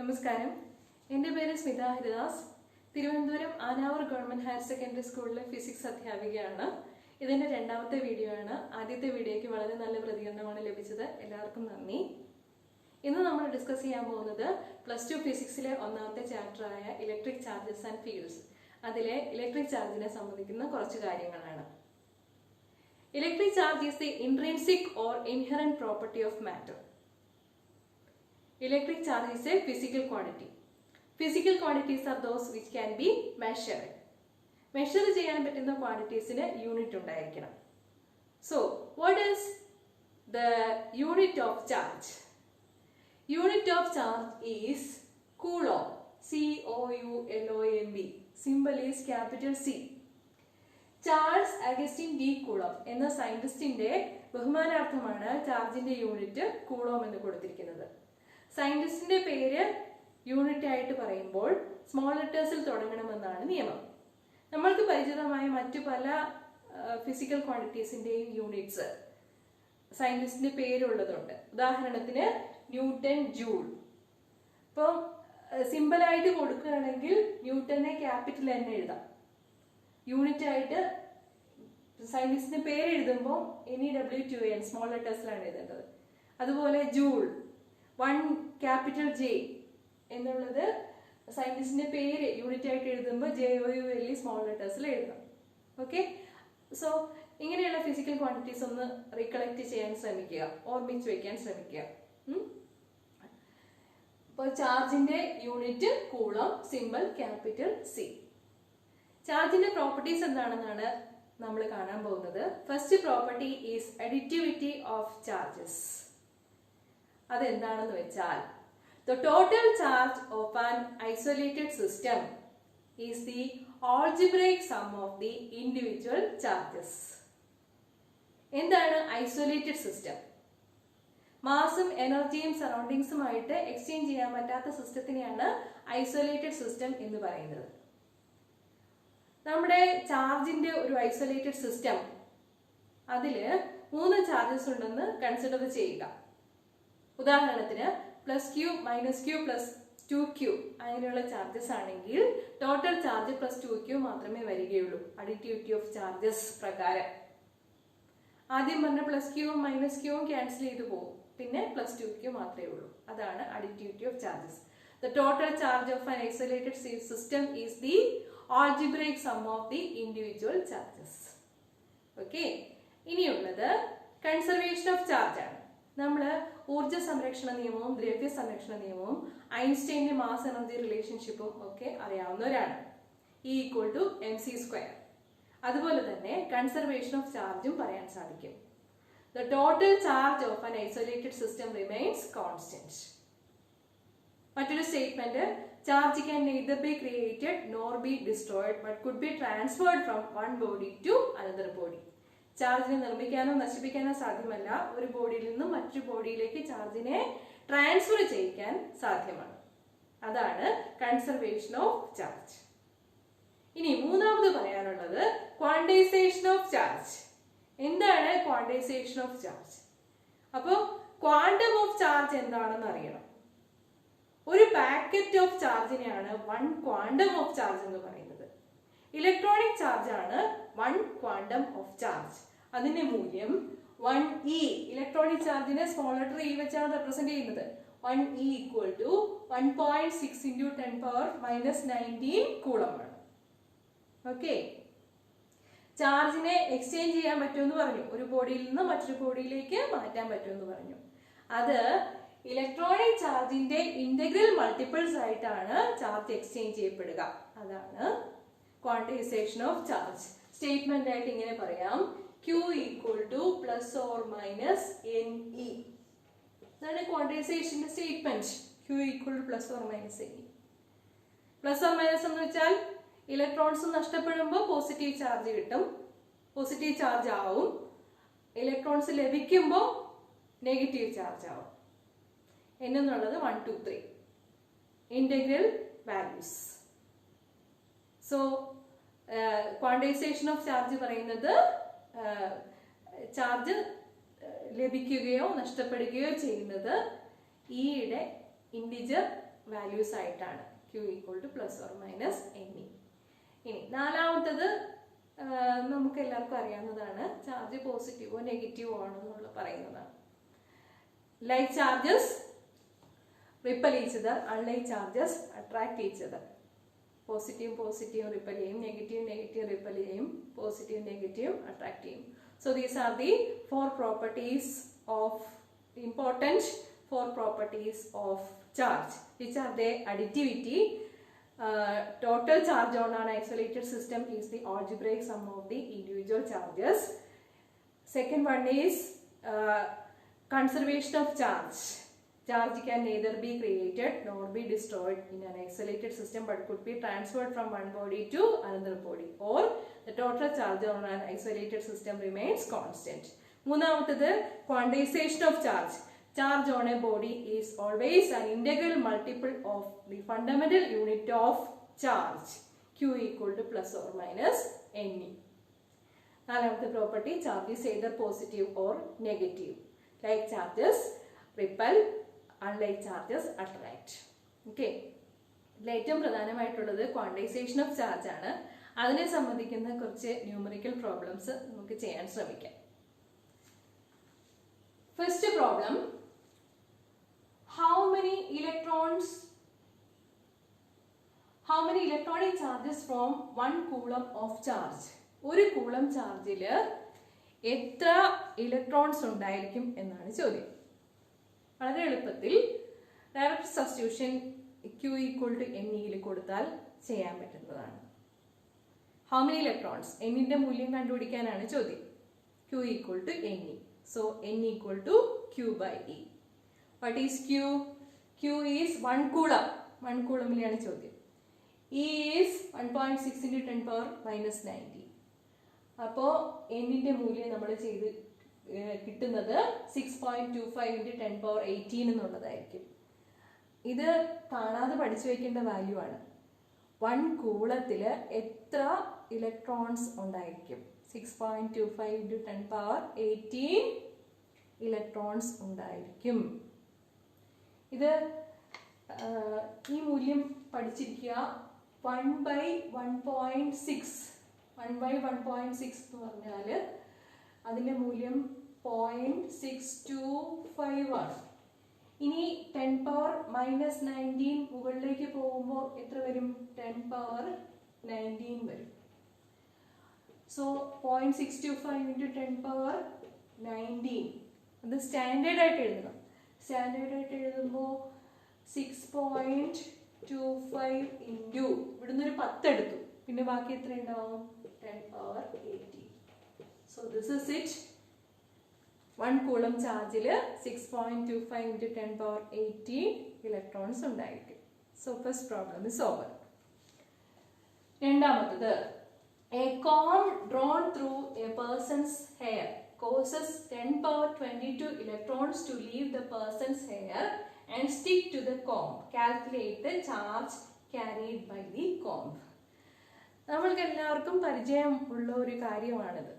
നമസ്കാരം. എൻ്റെ പേര് Smitha Haridas. Thiruvananthapuram Anavoor government higher secondary സ്കൂളിലെ ഫിസിക്സ് അധ്യാപികയാണ്. ഇതിന്റെ രണ്ടാമത്തെ വീഡിയോ ആണ്. ആദ്യത്തെ വീഡിയോയ്ക്ക് വളരെ നല്ല പ്രതികരണമാണ് ലഭിച്ചത്. എല്ലാവർക്കും നന്ദി. ഇന്ന് നമ്മൾ ഡിസ്കസ് ചെയ്യാൻ പോകുന്നത് +2 ഫിസിക്സിലെ ഒന്നാമത്തെ ചാപ്റ്ററായ ഇലക്ട്രിക് ചാർജസ് ആൻഡ് ഫീൽഡ്സ്. അതിലെ ഇലക്ട്രിക് ചാർജിനെ സംബന്ധിക്കുന്ന കുറച്ച് കാര്യങ്ങളാണ്. Electric charge is the intrinsic or inherent property of matter. Electric charge is a physical quantity. Physical quantities are those which can be measured. Measure ചെയ്യാൻ പറ്റുന്ന ക്വാണ്ടിറ്റീസിന് യൂണിറ്റ് ഉണ്ടായിരിക്കണം. So, what is the unit of charge? Unit of charge is coulomb. C-O-U-L-O-M-B. Symbol is capital C. Charles Augustine D coulomb എന്ന സയന്റിസ്റ്റിന്റെ ബഹുമാനാർത്ഥമാണ് ചാർജിന്റെ unit coulomb എന്ന് കൊടുത്തിരിക്കുന്നത്. സയന്റിസ്റ്റിന്റെ പേര് unit ആയിട്ട് പറയുമ്പോൾ സ്മോൾ ലെറ്റേഴ്സിൽ തുടങ്ങണമെന്നാണ് നിയമം. നമ്മൾക്ക് പരിചിതമായ മറ്റു പല ഫിസിക്കൽ ക്വാണ്ടിറ്റീസിന്റെയും യൂണിറ്റ്സ് സയന്റിസ്റ്റിന്റെ പേരുള്ളതുണ്ട്. ഉദാഹരണത്തിന് ന്യൂട്ടൺ, ജൂൾ. ഇപ്പം സിമ്പിളായിട്ട് കൊടുക്കുകയാണെങ്കിൽ ന്യൂട്ടനെ ക്യാപിറ്റൽ തന്നെ എഴുതാം. യൂണിറ്റ് ആയിട്ട് സയന്റിസ്റ്റിന്റെ പേര് എഴുതുമ്പോൾ NEWTON സ്മോൾ ലെറ്റേഴ്സിലാണ് എഴുതേണ്ടത്. അതുപോലെ ജൂൾ 1 ക്യാപിറ്റൽ J എന്നുള്ളത് സയന്റിസ്റ്റിന്റെ പേര് യൂണിറ്റ് ആയിട്ട് എഴുതുമ്പോൾ JOUL സ്മോൾ ലെറ്റേഴ്സിൽ എഴുതണം. ഓക്കെ, സോ ഇങ്ങനെയുള്ള ഫിസിക്കൽ ക്വാണ്ടിറ്റീസ് ഒന്ന് റീകളക്ട് ചെയ്യാൻ ശ്രമിക്കുക, ഓർമ്മിച്ച് വെക്കാൻ ശ്രമിക്കുക. ഇപ്പോൾ ചാർജിന്റെ unit coulomb, simple capital C. ചാർജിന്റെ പ്രോപ്പർട്ടീസ് എന്താണെന്നാണ് നമ്മൾ കാണാൻ പോകുന്നത്. First property is additivity of charges. അതെന്താണെന്ന് വെച്ചാൽ the total charge of an isolated system is the algebraic sum of the individual charges. എന്താണ് ഐസൊലേറ്റഡ് സിസ്റ്റം? മാസും എനർജിയും സറൗണ്ടിങ്സുമായിട്ട് എക്സ്ചേഞ്ച് ചെയ്യാൻ പറ്റാത്ത സിസ്റ്റത്തിനെയാണ് ഐസൊലേറ്റഡ് സിസ്റ്റം എന്ന് പറയുന്നത്. നമ്മുടെ ചാർജിന്റെ ഒരു ഐസൊലേറ്റഡ് സിസ്റ്റം, അതില് 3 ചാർജസ് ഉണ്ടെന്ന് കൺസിഡർ ചെയ്യുക. ഉദാഹരണത്തിന് +Q, -Q, +2Q അങ്ങനെയുള്ള ചാർജസ് ആണെങ്കിൽ ടോട്ടൽ ചാർജ് +2Q മാത്രമേ വരികയുള്ളൂ അഡിറ്റിവിറ്റി ഓഫ് ചാർജസ് പ്രകാരം. ആദ്യം പറഞ്ഞ +Qയും -Qയും ക്യാൻസൽ ചെയ്തു പോകും, പിന്നെ +2Q മാത്രമേ ഉള്ളൂ. അതാണ് additivity of charges. The total charge of an isolated system is the algebraic sum of the individual charges. Okay, ഇനിയുള്ളത് കൺസർവേഷൻ ഓഫ് ചാർജ് ആണ്. നമ്മൾ ഊർജ്ജ സംരക്ഷണ നിയമവും ദ്രവ്യ സംരക്ഷണ നിയമവും ഐൻസ്റ്റൈന്റെ മാസ് എനർജി റിലേഷൻഷിപ്പും ഒക്കെ അറിയാവുന്നവരാണ്. E=mc². അതുപോലെ തന്നെ കൺസർവേഷൻ ഓഫ് ചാർജും പറയാൻ സാധിക്കും. The total charge of an isolated system remains constant. മറ്റൊരു statement, charge can neither be created nor be destroyed but could be transferred from one body to another body. ചാർജിനെ നിർമ്മിക്കാനോ നശിപ്പിക്കാനോ സാധ്യമല്ല, ഒരു ബോഡിയിൽ നിന്നും മറ്റൊരു ബോഡിയിലേക്ക് ചാർജിനെ ട്രാൻസ്ഫർ ചെയ്യിക്കാൻ സാധ്യമാണ്. അതാണ് കൺസർവേഷൻ ഓഫ് ചാർജ്. ഇനി മൂന്നാമത് പറയാനുള്ളത് ക്വാണ്ടൈസേഷൻ ഓഫ് ചാർജ്. എന്താണ് ക്വാണ്ടൈസേഷൻ ഓഫ് ചാർജ്? അപ്പോൾ ക്വാണ്ടം ഓഫ് ചാർജ് എന്താണെന്ന് അറിയണം. ഒരു പാക്കറ്റ് ഓഫ് ചാർജിനെയാണ് 1 ക്വാണ്ടം ഓഫ് ചാർജ് എന്ന് പറയുന്നത്. ഇലക്ട്രോണിക് ചാർജ് ആണ് 1 ക്വാണ്ടം ഓഫ് ചാർജ്. അതിന്റെ മൂല്യം 1e. ഇലക്ട്രോണിക് ചാർജിനെ സ്മോൾ ലെറ്റർ E വെച്ചാണ് റെപ്രസെന്റ് ചെയ്യുന്നത്. 1e = 1.6 × 10⁻⁻19 കൂളോം ആണ്. ഓക്കെ, ചാർജിനെ എക്സ്ചേഞ്ച് ചെയ്യാൻ പറ്റുമെന്ന് പറഞ്ഞു, ഒരു ബോഡിയിൽ നിന്ന് മറ്റൊരു ബോഡിയിലേക്ക് മാറ്റാൻ പറ്റുമെന്ന് പറഞ്ഞു. അത് ഇലക്ട്രോണിക് ചാർജിന്റെ ഇന്റഗ്രൽ മൾട്ടിപ്പിൾസ് ആയിട്ടാണ് ചാർജ് എക്സ്ചേഞ്ച് ചെയ്യപ്പെടുക. അതാണ് ക്വാണ്ടൈസേഷൻ ഓഫ് ചാർജ്. സ്റ്റേറ്റ്മെന്റ് ആയിട്ട് ഇങ്ങനെ പറയാം, Q = ±NE. ഇതാണ് ക്വാണ്ടൈസേഷന്റെ സ്റ്റേറ്റ്മെന്റ്. Q = ±NE. ± എന്ന് വെച്ചാൽ ഇലക്ട്രോൺസ് നഷ്ടപ്പെടുമ്പോൾ പോസിറ്റീവ് ചാർജ് കിട്ടും, പോസിറ്റീവ് ചാർജ് ആവും. ഇലക്ട്രോൺസ് ലഭിക്കുമ്പോൾ നെഗറ്റീവ് ചാർജ് ആവും. എന്നുള്ളത് 1, 2, 3 integral values. So quantisation of charge പറയുന്നത് ചാർജ് ലഭിക്കുകയോ നഷ്ടപ്പെടുകയോ ചെയ്യുന്നത് ഇയുടെ ഇൻഡിജർ വാല്യൂസ് ആയിട്ടാണ്. Q equal two plus or minus NE. ഇനി നാലാമത്തത് നമുക്ക് എല്ലാവർക്കും അറിയാവുന്നതാണ്, ചാർജ് പോസിറ്റീവോ നെഗറ്റീവോ ആണെന്നുള്ള പറയുന്നതാണ്. Like charges ripple each other, unlike charges attract each other. Positive positive ripple ചെയ്യും, നെഗറ്റീവ് നെഗറ്റീവ് റിപ്പൽ ചെയ്യും, പോസിറ്റീവ് നെഗറ്റീവ് അട്രാക്ട് ചെയ്യും. So these are the four properties of important four properties of charge. Which are they? Additivity. Total charge on an isolated system is the algebraic sum of the individual charges. Second one is conservation of charge. Charge can neither be created nor be destroyed in an isolated system but could be transferred from one body to another body, or the total charge on an isolated system remains constant. മൂന്നാമത്തേത് quantization of charge. Charge on a body is always an integral multiple of the fundamental unit of charge, Q equal to plus or minus NE. നാലാമത്തെ property, charge is either positive or negative. Like charges repel, unlike charges attract. Okay. ഇതിൽ ഏറ്റവും പ്രധാനമായിട്ടുള്ളത് ക്വാണ്ടിസേഷൻ of charge ആണ്. അതിനെ സംബന്ധിക്കുന്ന കുറച്ച് numerical problems നമുക്ക് ചെയ്യാൻ ശ്രമിക്കാം. First problem, how many electronic charges from 1 coulomb of charge? ഒരു കൂളം ചാർജിൽ എത്ര ഇലക്ട്രോൺസ് ഉണ്ടായിരിക്കും എന്നാണ് ചോദ്യം. വളരെ എളുപ്പത്തിൽ direct substitution Q equal to NE കൊടുത്താൽ ചെയ്യാൻ പറ്റുന്നതാണ്. ഹൗ മെനി ഇലക്ട്രോൺസ്, എന്നിന്റെ മൂല്യം കണ്ടുപിടിക്കാനാണ് ചോദ്യം. Q equal to NE. So N equal to Q by E. What is Q? Q is 1 coulomb. 1 കൂളമിലാണ് ചോദ്യം. E is 1.6 × 10⁻⁻90. അപ്പോൾ എന്നിന്റെ മൂല്യം നമ്മൾ ചെയ്ത് കിട്ടുന്നത് 6.25 × 10⁻18 എന്നുള്ളതായിരിക്കും. ഇത് കാണാതെ പഠിച്ചു വെക്കേണ്ട വാല്യൂ ആണ്. 1 കൂളത്തിൽ എത്ര ഇലക്ട്രോൺസ് ഉണ്ടായിരിക്കും? 6.25 × 10⁻18 ഇലക്ട്രോൺസ് ഉണ്ടായിരിക്കും. ഇത് ഈ മൂല്യം പഠിച്ചിരിക്കുക. 1/1.6 എന്ന് പറഞ്ഞാൽ അതിന്റെ മൂല്യം 0.625 ആണ്. ഇനി 10⁻⁻19 മുകളിലേക്ക് പോകുമ്പോൾ എത്ര വരും? 10⁻19 വരും. സോ 0.625 × 10⁻19 അത് സ്റ്റാൻഡേർഡ് ആയിട്ട് എഴുതണം. സ്റ്റാൻഡേർഡ് ആയിട്ട് എഴുതുമ്പോൾ 6.25 ഇൻറ്റു ഇവിടുന്ന് ഒരു 10 എടുത്തു, പിന്നെ ബാക്കി എത്ര ഉണ്ടാവും? 10⁻18. So this is it. 1 coulomb ചാർജിൽ 6.25 × 10⁻18 ഇലക്ട്രോൺസ് ഉണ്ടായിരിക്കും. So first problem is over. രണ്ടാമത്തത്, a comb drawn through a person's hair causes 10⁻22 electrons to leave the person's hair and stick to the comb. Calculate the charge carried by the comb. നമ്മൾക്ക് എല്ലാവർക്കും പരിചയം ഉള്ള ഒരു കാര്യമാണിത്.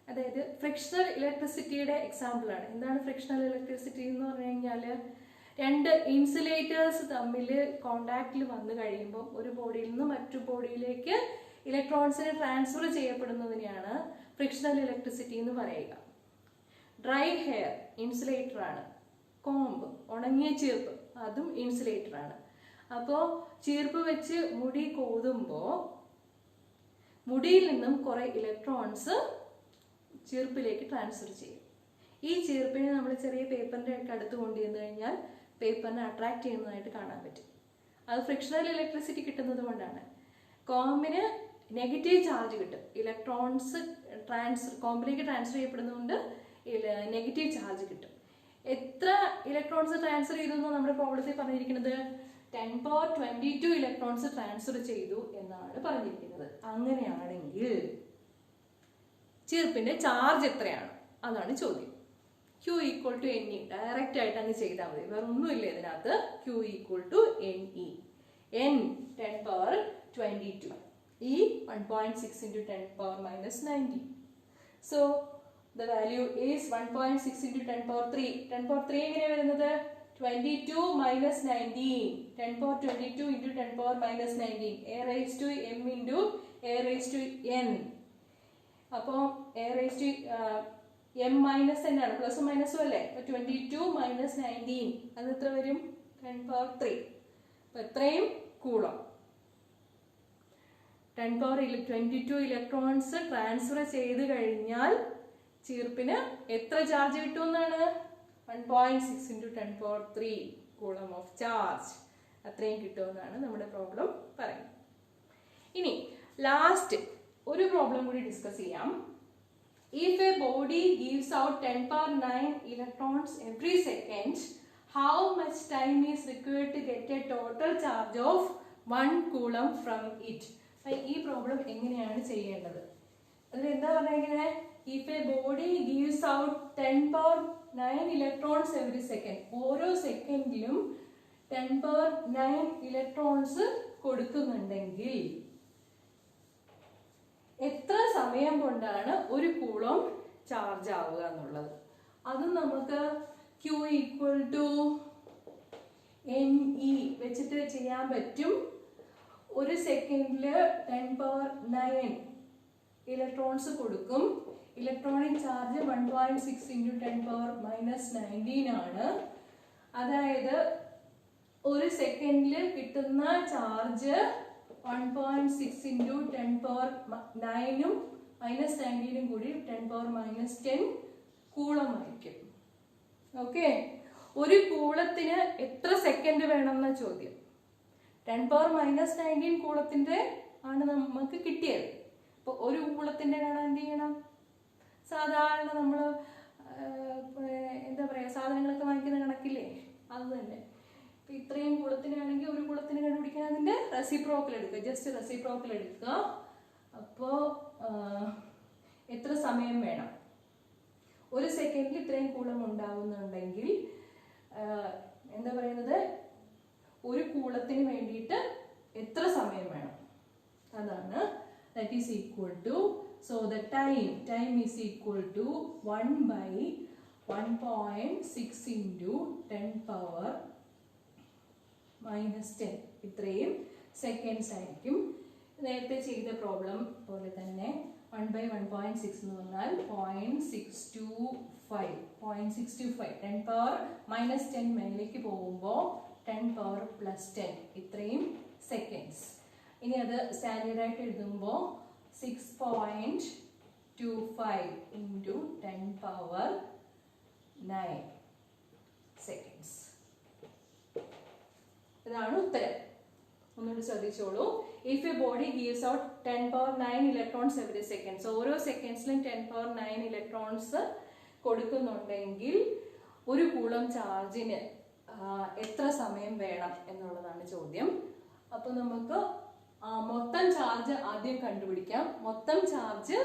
അതായത് frictional ഇലക്ട്രിസിറ്റിയുടെ example ആണ്. എന്താണ് ഫ്രിക്ഷണൽ ഇലക്ട്രിസിറ്റി എന്ന് പറഞ്ഞു കഴിഞ്ഞാൽ, രണ്ട് ഇൻസുലേറ്റേഴ്സ് തമ്മിൽ കോണ്ടാക്റ്റിൽ വന്നു കഴിയുമ്പോൾ ഒരു ബോഡിയിൽ നിന്ന് മറ്റു ബോഡിയിലേക്ക് ഇലക്ട്രോൺസിനെ ട്രാൻസ്ഫർ ചെയ്യപ്പെടുന്നതിനെയാണ് ഫ്രിക്ഷണൽ ഇലക്ട്രിസിറ്റി എന്ന് പറയുക. ഡ്രൈ ഹെയർ ഇൻസുലേറ്റർ ആണ്. കോംബ് ഉണങ്ങിയ ചീർപ്പ് അതും ഇൻസുലേറ്റർ ആണ്. അപ്പോൾ ചീർപ്പ് വെച്ച് മുടി കോതുമ്പോൾ മുടിയിൽ നിന്നും കുറെ ഇലക്ട്രോൺസ് ചീർപ്പിലേക്ക് ട്രാൻസ്ഫർ ചെയ്യും. ഈ ചീർപ്പിനെ നമ്മൾ ചെറിയ പേപ്പറിന്റെ ഒക്കെ അടുത്ത് കൊണ്ടുവന്നു കഴിഞ്ഞാൽ പേപ്പറിനെ അട്രാക്ട് ചെയ്യുന്നതായിട്ട് കാണാൻ പറ്റും. അത് ഫ്രിക്ഷണൽ ഇലക്ട്രിസിറ്റി കിട്ടുന്നത് കൊണ്ടാണ്. കോമ്പിന് നെഗറ്റീവ് ചാർജ് കിട്ടും. ഇലക്ട്രോൺസ് കോമ്പിലേക്ക് ട്രാൻസ്ഫർ ചെയ്യപ്പെടുന്നതുകൊണ്ട് നെഗറ്റീവ് ചാർജ് കിട്ടും. എത്ര ഇലക്ട്രോൺസ് ട്രാൻസ്ഫർ ചെയ്തു എന്ന് നമ്മുടെ പ്രോബ്ലത്തിൽ പറഞ്ഞിരിക്കുന്നത് 10⁻22 ഇലക്ട്രോൺസ് ട്രാൻസ്ഫർ ചെയ്തു എന്നാണ് പറഞ്ഞിരിക്കുന്നത്. അങ്ങനെയാണെങ്കിൽ ചീർപ്പിന്റെ ചാർജ് എത്രയാണ് അതാണ് ചോദ്യം. Q equal to NE direct ആയിട്ട് അങ്ങ് ചെയ്താൽ മതി, വേറെ ഒന്നുമില്ല ഇതിനകത്ത്. Q equal to NE. N 10⁻22, E 1.6 × 10⁻⁻90. So the value is 1.6 × 10⁻3. 10⁻3 എങ്ങനെയാണ് വരുന്നത്? 22 minus 19. 10 power 22 into 10 power minus 19. A raised to m into a raised to n. അപ്പോൾ a raised to m minus n ആണ്. പ്ലസും മൈനസും അല്ലേ? അപ്പോൾ 22 minus 19 അത് എത്ര വരും? 10 power 3. അപ്പോൾ എത്രയും കൂളോം. 10 power 22 ഇലക്ട്രോൺസ് ട്രാൻസ്ഫർ ചെയ്ത് കഴിഞ്ഞാൽ ചീർപ്പിന് എത്ര ചാർജ് കിട്ടുമെന്നാണ്? 1.6 into 10 power 3 coulomb of charge. അത്രയും കിട്ടുമെന്നാണ് നമ്മുടെ പ്രോബ്ലം പറയുന്നത്. ഇനി ലാസ്റ്റ് ഒരു പ്രോബ്ലം കൂടി ഡിസ്കസ് ചെയ്യാം. If a body gives out 10 power 9 electrons every second, how much time is required to get a total charge of 1 coulomb from it? ഈ problem എങ്ങനെയാണ് ചെയ്യേണ്ടത്? അതിൽ എന്താ പറഞ്ഞിരിക്കുന്നത്? If a body gives out 10 power 9 electrons every second, ഓരോ സെക്കൻഡിലും 10 power 9 electrons കൊടുക്കുന്നുണ്ടെങ്കിൽ എത്ര സമയം കൊണ്ടാണ് ഒരു കൂളം ചാർജ് ആവുക എന്നുള്ളത്. അത് നമുക്ക് Q ഈക്വൽ ടു ME വെച്ചിട്ട് ചെയ്യാൻ പറ്റും. ഒരു സെക്കൻഡില് 10 പവർ 9 ഇലക്ട്രോൺസ് കൊടുക്കും. Electronic charge 1.6 into 10 power minus 19 ആണ്. അതായത് ഒരു സെക്കൻഡില് കിട്ടുന്ന ചാർജ് 1.6 into 10 പവർ 9 മൈനസ് 19 കൂടി 10 പവർ മൈനസ് 10 കൂളം ആയിരിക്കും. ഓക്കെ, ഒരു കൂളത്തിന് എത്ര സെക്കൻഡ് വേണമെന്ന ചോദ്യം. 10 പവർ മൈനസ് 19 കൂളത്തിന്റെ ആണ് നമുക്ക് കിട്ടിയത്. അപ്പോൾ ഒരു കൂളത്തിന്റെ കാണാൻ എന്ത് ചെയ്യണം? സാധാരണ നമ്മൾ എന്താ പറയുക, സാധനങ്ങളൊക്കെ വാങ്ങിക്കുന്ന കണക്കില്ലേ, അത് തന്നെ. ഇപ്പം ഇത്രയും കൂളത്തിനാണെങ്കിൽ ഒരു കൂളത്തിന് കണ്ടുപിടിക്കാൻ അതിൻ്റെ റെസിപ്രോക്കൽ എടുക്കുക. ജസ്റ്റ് റെസിപ്രോക്കൽ എടുക്കുക. അപ്പോൾ എത്ര സമയം വേണം? ഒരു സെക്കൻഡിൽ ഇത്രയും കൂളം ഉണ്ടാവുന്നുണ്ടെങ്കിൽ എന്താ പറയുന്നത്, ഒരു കൂളത്തിന് വേണ്ടിയിട്ട് എത്ര സമയം വേണം? അതാണ്. That is equal to, so the time is equal to 1 by 1.6 into 10 power minus 10. ഇത്രയും സെക്കൻഡ്സ് ആയിരിക്കും. നേരത്തെ ചെയ്ത പ്രോബ്ലം പോലെ തന്നെ 1 by 1.6 എന്ന് പറഞ്ഞാൽ 0.625. 10 പവർ മൈനസ് 10 മേലേക്ക് പോകുമ്പോൾ 10 പവർ പ്ലസ് 10 ഇത്രയും സെക്കൻഡ്സ്. ഇനി അത് സ്റ്റാൻഡേർഡായിട്ട് എഴുതുമ്പോൾ 6.25 into 10 പവർ 9 സെക്കൻഡ്സ്. ഇതാണ് ഉത്തരം. ഒന്നുകൂടി ശ്രദ്ധിച്ചോളൂ. If a body gives out 10 power 9 electrons every second, ഓരോ സെക്കൻഡ്സിലും 10 പവർ 9 ഇലക്ട്രോൺസ് കൊടുക്കുന്നുണ്ടെങ്കിൽ ഒരു കൂളം ചാർജിന് എത്ര സമയം വേണം എന്നുള്ളതാണ് ചോദ്യം. അപ്പൊ നമുക്ക് മൊത്തം ചാർജ് ആദ്യം കണ്ടുപിടിക്കാം. മൊത്തം ചാർജ്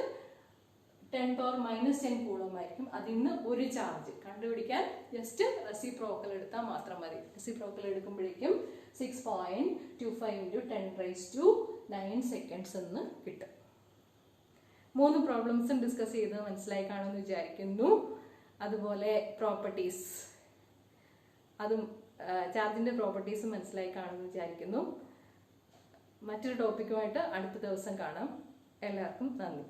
10 പവർ മൈനസ് 10 കൂളം ആയിരിക്കും. അതിന്ന് ഒരു ചാർജ് കണ്ടുപിടിക്കാൻ ജസ്റ്റ് റെസിപ്രോക്കൽ എടുത്താൽ മാത്രം മതി. റെസിപ്രോക്കൽ എടുക്കുമ്പോഴേക്കും 6.25 into 10 raised to 9 seconds എന്ന് കിട്ടും. 3 പ്രോബ്ലംസും ഡിസ്കസ് ചെയ്ത് മനസ്സിലായി കാണുമെന്ന് വിചാരിക്കുന്നു. അതുപോലെ പ്രോപ്പർട്ടീസ്, അതും ചാർജിന്റെ പ്രോപ്പർട്ടീസും മനസ്സിലായി കാണുമെന്ന് വിചാരിക്കുന്നു. മറ്റൊരു ടോപ്പിക്കുമായിട്ട് അടുത്ത ദിവസം കാണാം. എല്ലാവർക്കും നന്ദി.